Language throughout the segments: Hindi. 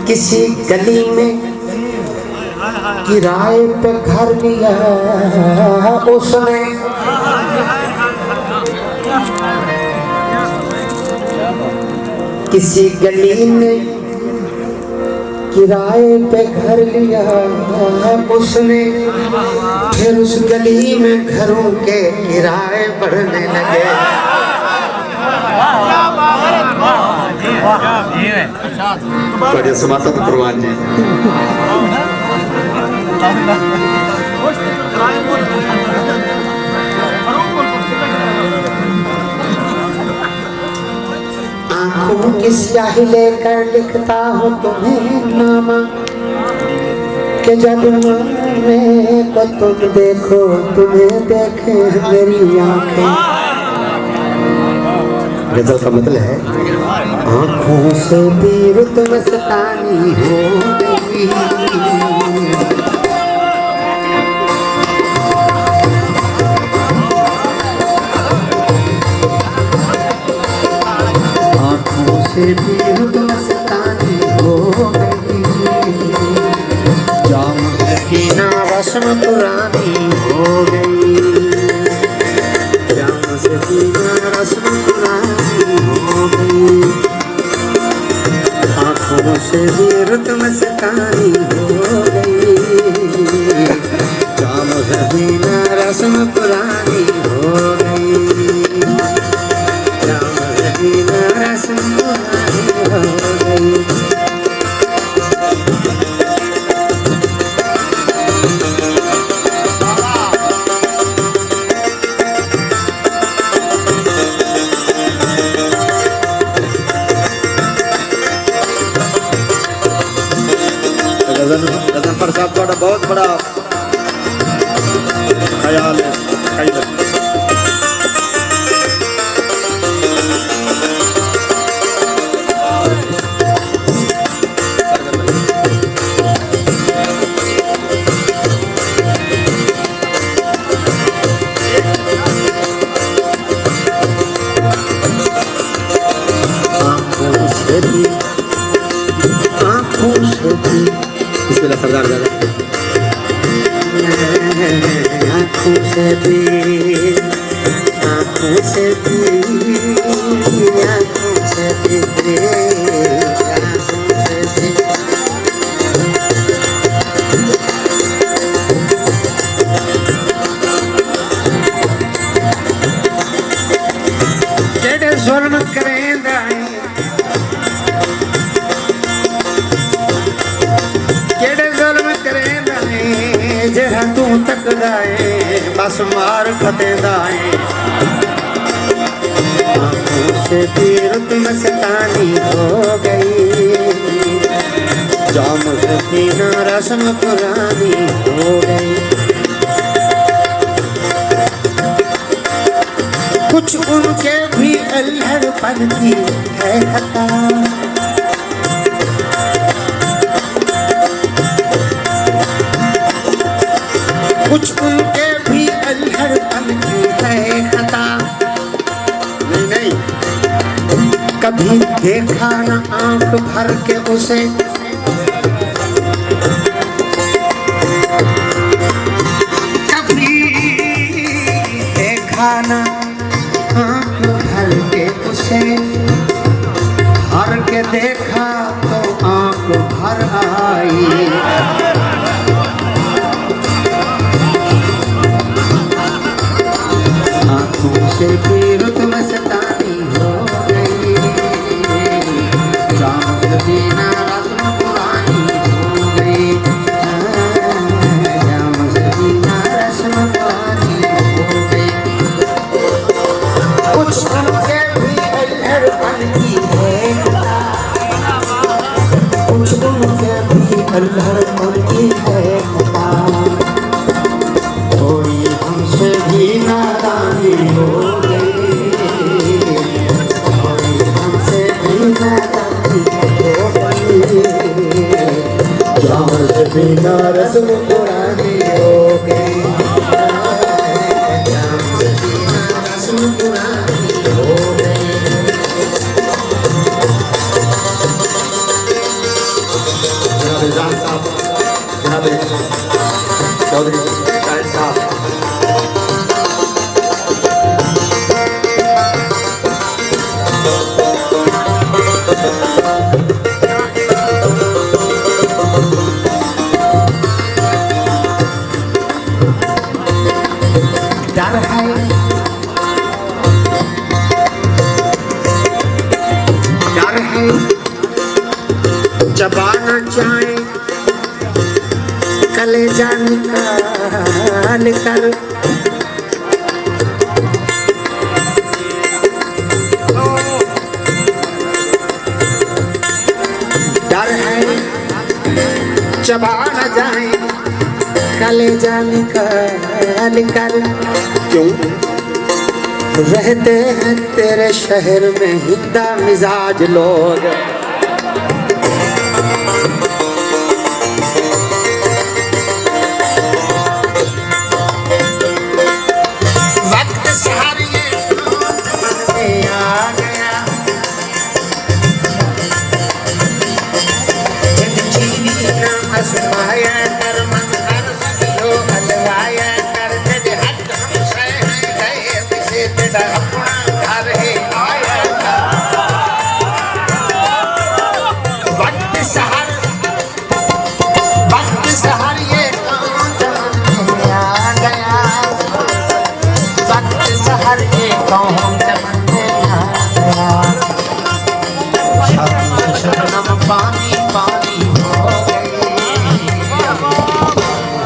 किसी गली में किराए पे घर लिया उसने, किसी गली में किराए पे घर लिया उसने, फिर उस गली में घरों के किराए बढ़ने लगे। बढ़िया समाता तो प्रवान जी। आँखों की स्याही लेकर लिखता हूँ तुम्हें नामा, कि जब मैं को तुम देखो तुम्हें देखे मेरी आँखें। गजल का मतलब है आँखों से तीर तुम मस्तानी हो गई, आँखों से तीर तुम मस्तानी हो गई, जाम सकीना रस्म पुरानी हो गई, जाम सकीना रस्म पुरानी हो गई, आँखों से तीर तुम मस्तानी हो गई, जाम सकीना रस्म पुरानी हो गई, जाम सकीना रस्म पुरानी हो गई। गजनफर साहब थोड़ा बहुत बड़ा ख्याल है। बिस्मिल्लाह सरदार दादा। आँखों से भी, आँखों से भी, आँखों से भी, आँखों से भी, जेड़े जुल्म करेंदा जेड़ा तू तक जाए बस मार खतेंदा है, आँखों से तीर तुम मस्तानी हो गई, जाम सकीना रस्म पुरानी हो गई, कुछ उनके भी अल्हड़पन की है खता, कुछ उनके भी अल्हड़पन की है खता। नहीं नहीं, कभी देखा न आंख भर के उसे, कभी देखा न आंख भर के उसे, भर के देखा तो आंख भर आई, आँखों से तीर तुम मस्तानी हो गई, जाम सकीना रस्म पुरानी हो गई, जाम सकीना रस्म पुरानी हो गई, कुछ उनके भी अल्हड़पन की है खता, कुछ उनके भी अल्हड़पन की है खता, थोड़ी हमसे भी नादानी हो गई, थोड़ी हमसे भी नादानी हो गई, जाम सकीना रस्म पुरानी हो गई, जाम सकीना रस्म पुरानी हो गई। जाए कलेजा निकाल कर। डर है चबा न जाए कलेजा निकाल कर। क्यों? रहते हैं तेरे शहर में हिंदा मिजाज लोग। वक्त शहर ये मन में आ गया। चीनी ना आजमाया कर मन हर सदियो हलवाया कर। तेरे हद हमसे है गए विसे तेरा अपना घर है आया कर। वक्त शहर ये कौन में आ गया। वक्त शहर ये कौन में आ गया। शबनम पानी पानी हो गई।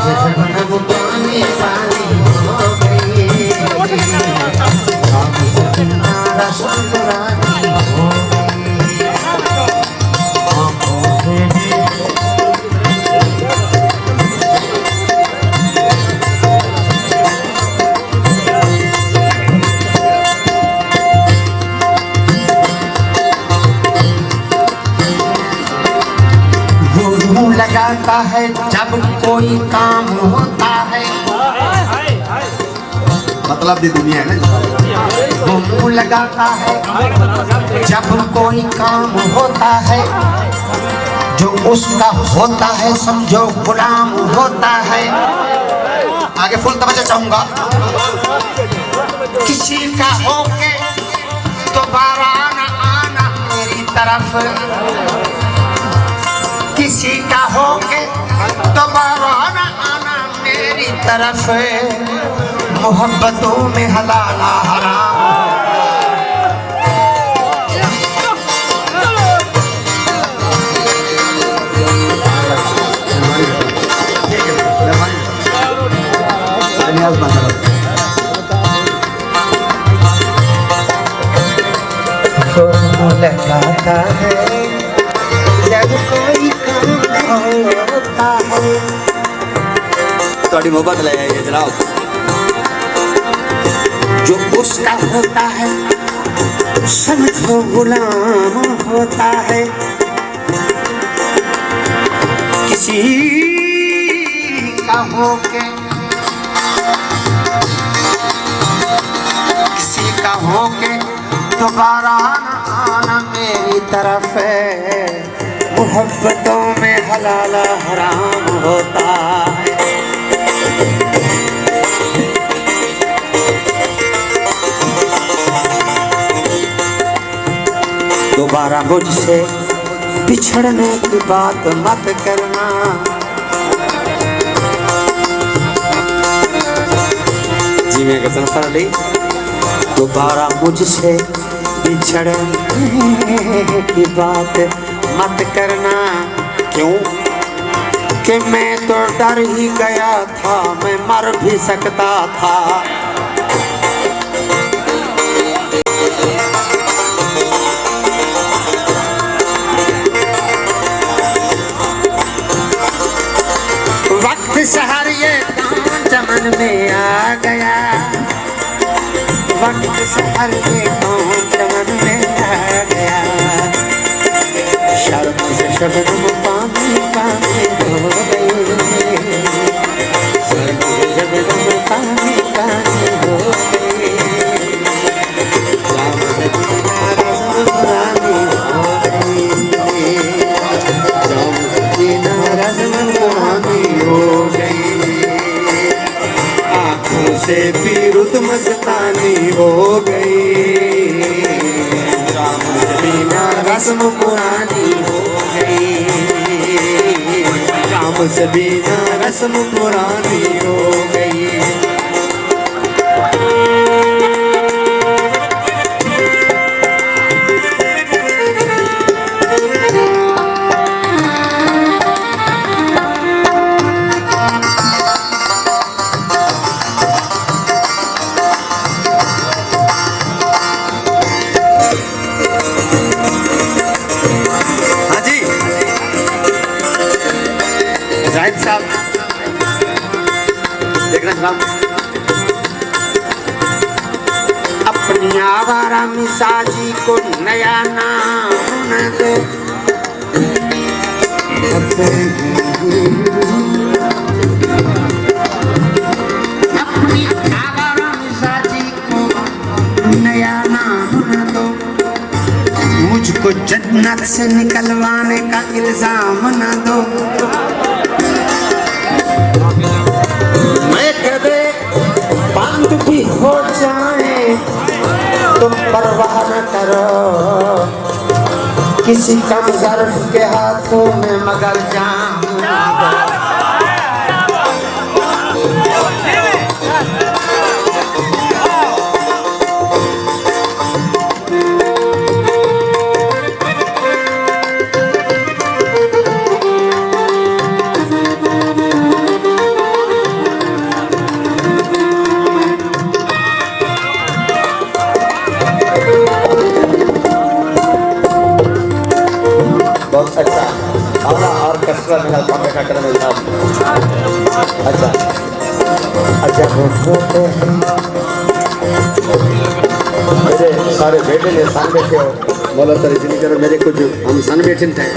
शबनम पानी पानी हो गई। रसम रानी हो गई। आँखों से भी मुंह लगाता है जब कोई काम होता है। मतलब दी दुनिया है ना। वो मुंह लगाता है जब कोई काम होता है। जो उसका होता है समझो गुलाम होता है। आगे फुल तवज्जो चाहूंगा। किसी का होके दोबारा न आना मेरी तरफ। किसी का होके दोबारा न आना मेरी तरफ। मोहब्बतों में हलाला हराम। लगाता है जब कोई काम होता है। थोड़ी मोहब्बत ले आइए जनाब। जो उसका होता है समझो गुलाम होता है। किसी का होके किसी का होके दोबारा न आना मेरी तरफ। मोहब्बतों में हलाला हराम होता है। दोबारा मुझसे बिछड़ने की बात मत करना। जी मैं कसम फर ली। दोबारा मुझसे बिछड़ने की बात मत करना। क्यों? कि मैं तो डर ही गया था मैं मर भी सकता था। वक्त शहर ये कौन चमन में आ गया। वक्त शहर ये कौन चमन में आ गया। शर्म से शबनम पानी पानी हो गई। शर्म से शबनम पानी पानी हो गई। राम से बिना रस्म पुरानी हो गई। राम से बिना रस्म पुरानी हो गई। आँखों से भी रुत मस्तानी हो गई। राम से बिना रस्म पुरानी हो गई। राम से बिना रस्म पुरानी हो गई। जनाब अपनी आवारा मिसाजी को नया नाम न दो। अपनी आवारा मिसाजी को नया नाम न दो। मुझको जन्नत से निकलवाने का इल्जाम न दो। मैं कदे बंद भी हो जाए तुम परवाह न करो। किसी कम ज़र्फ के हाथों में मगर जाम न दो। बहुत अच्छा आला और कस्टमर मेरा काम का करने में था। अच्छा अच्छा मेरे सारे बेटे ने सन बैठे हो बोला सर इसलिए करो मेरे कुछ हम सन बैठे थे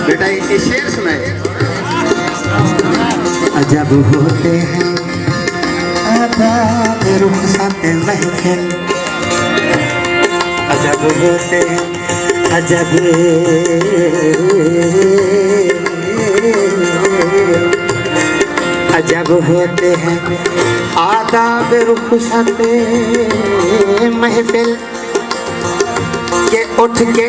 बेटा ये शेर सुनाए। अजब होते हैं आदाब रुखसत महफिल। अजब होते हैं अजब अजब होते हैं आदाब रुखसत महफिल के उठ के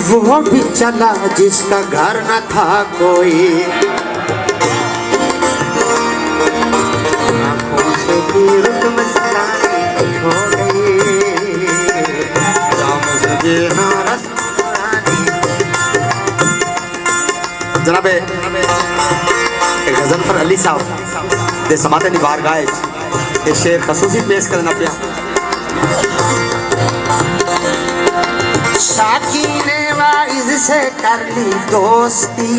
वो भी चला जिसका घर न था कोई। आँखों से भी रुत मस्तानी हो गई। राम सजे हाँ रस जनाब गजनफर अली साहब दे समाते दी बारगाह ये शेर खसूसी पेश करना पिया। साकी ने वाइज से कर ली दोस्ती।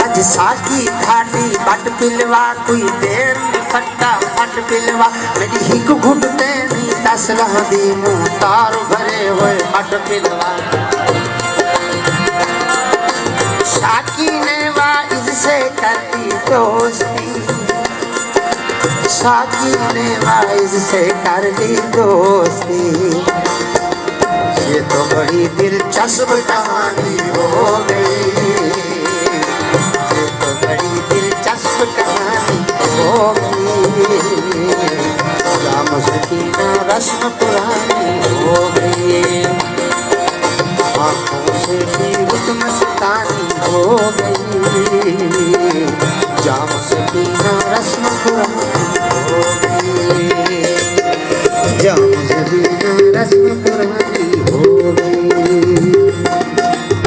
अज साकी खाटी बट पिलवा कोई देर में फट्टा फट पिलवा। मेरी हिक घुटते नी तसला दी मुँह तार भरे हुए मट पिलवा। साकी ने वाइज से कर ली दोस्ती। साकी ने वाइज से कर ली दोस्ती। ये तो बड़ी दिलचस्प कहानी हो गई। ये तो बड़ी दिलचस्प कहानी हो गई। राम सकीना रस्म पुरानी हो गई। आँखों से भी रुत मस्तानी हो गई। जाम सकीना रस्म पुरानी हो गई। जाम सकीना रस्म पुरानी हो गई।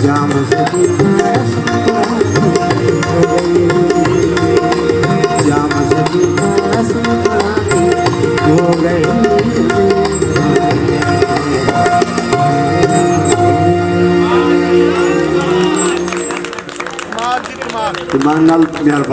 जाम सकीना रस्म पुरानी हो गई। जाम सकीना रस्म पुरानी हो गई। ईमान नाल मेहरबानी।